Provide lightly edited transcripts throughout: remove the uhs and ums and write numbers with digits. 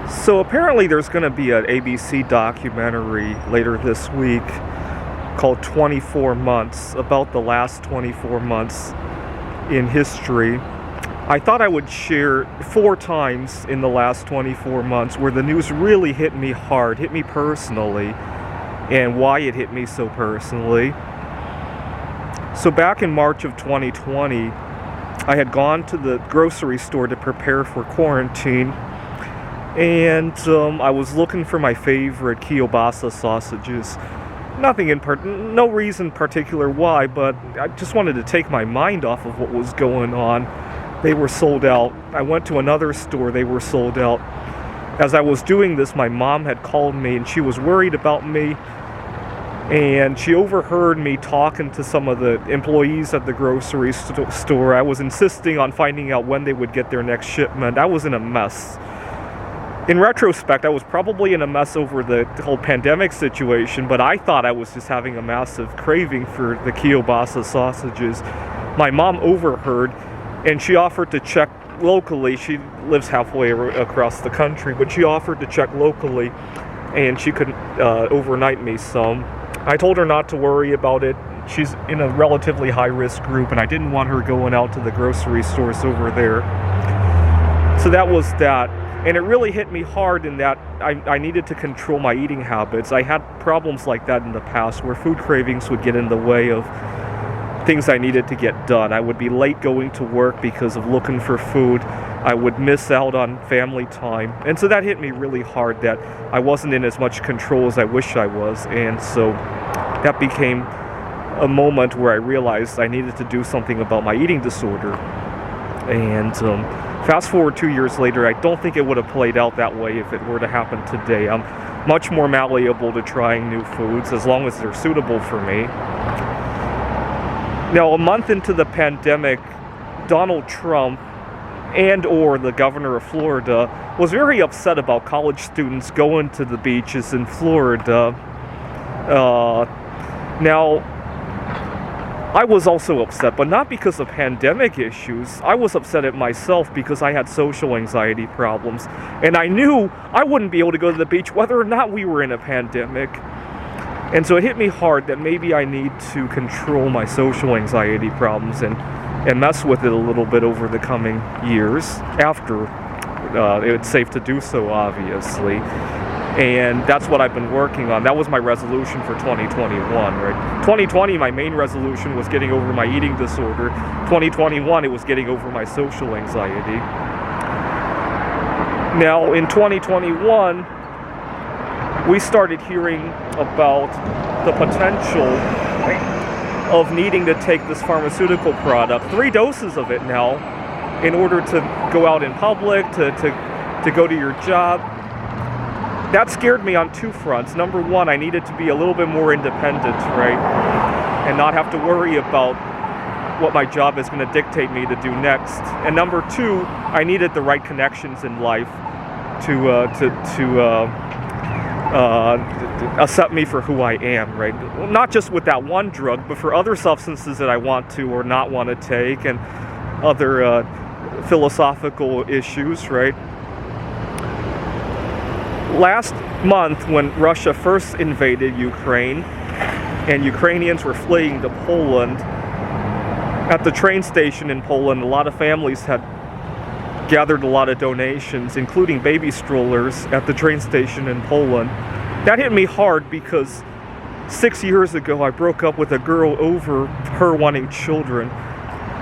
So apparently there's going to be an ABC documentary later this week called 24 Months, about the last 24 months in history. I thought I would share 4 times in the last 24 months where the news really hit me hard, hit me personally, and why it hit me so personally. So back in March of 2020, I had gone to the grocery store to prepare for quarantine, and I was looking for my favorite kielbasa sausages. No reason particular why, but I just wanted to take my mind off of what was going on. They were sold out. I went to another store, they were sold out. As I was doing this, my mom had called me and she was worried about me, and she overheard me talking to some of the employees at the grocery store. I was insisting on finding out when they would get their next shipment. I was in a mess. In retrospect, I was probably in a mess over the whole pandemic situation, but I thought I was just having a massive craving for the kielbasa sausages. My mom overheard, and she offered to check locally. She lives halfway across the country, but she offered to check locally, and she could overnight me some. I told her not to worry about it. She's in a relatively high-risk group, and I didn't want her going out to the grocery stores over there. So that was that. And it really hit me hard in that I needed to control my eating habits. I had problems like that in the past where food cravings would get in the way of things I needed to get done. I would be late going to work because of looking for food. I would miss out on family time. And so that hit me really hard, that I wasn't in as much control as I wish I was. And so that became a moment where I realized I needed to do something about my eating disorder. And fast forward 2 years later, I don't think it would have played out that way if it were to happen today. I'm much more malleable to trying new foods as long as they're suitable for me. Now, a month into the pandemic, Donald Trump or the governor of Florida was very upset about college students going to the beaches in Florida. Now, I was also upset, but not because of pandemic issues. I was upset at myself because I had social anxiety problems, and I knew I wouldn't be able to go to the beach whether or not we were in a pandemic. And so it hit me hard that maybe I need to control my social anxiety problems and mess with it a little bit over the coming years after it's safe to do so, obviously. And that's what I've been working on. That was my resolution for 2021, right? 2020, my main resolution was getting over my eating disorder. 2021, it was getting over my social anxiety. Now, in 2021, we started hearing about the potential of needing to take this pharmaceutical product, 3 doses of it now, in order to go out in public, to go to your job. That scared me on 2 fronts. Number one, I needed to be a little bit more independent, right? And not have to worry about what my job is going to dictate me to do next. And number 2, I needed the right connections in life to accept me for who I am, right? Not just with that one drug, but for other substances that I want to or not want to take, and other philosophical issues, right? Last month, when Russia first invaded Ukraine and Ukrainians were fleeing to Poland, at the train station in Poland, a lot of families had gathered a lot of donations, including baby strollers, at the train station in Poland. That hit me hard because 6 years ago I broke up with a girl over her wanting children.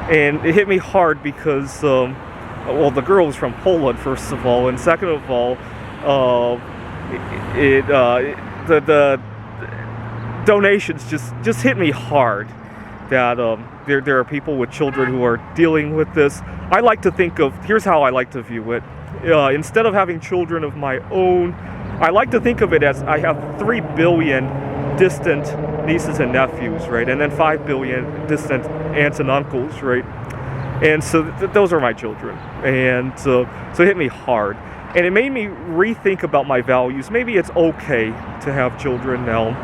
And it hit me hard because, the girl was from Poland, first of all, and second of all, the donations just hit me hard. That there are people with children who are dealing with this. I like to think of, here's how I like to view it. Instead of having children of my own, I like to think of it as I have 3 billion distant nieces and nephews, right? And then 5 billion distant aunts and uncles, right? And so those are my children. And so it hit me hard. And it made me rethink about my values. Maybe it's okay to have children now.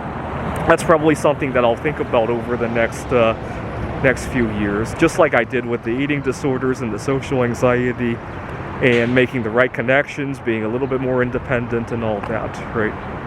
That's probably something that I'll think about over the next few years, just like I did with the eating disorders and the social anxiety and making the right connections, being a little bit more independent and all that, right?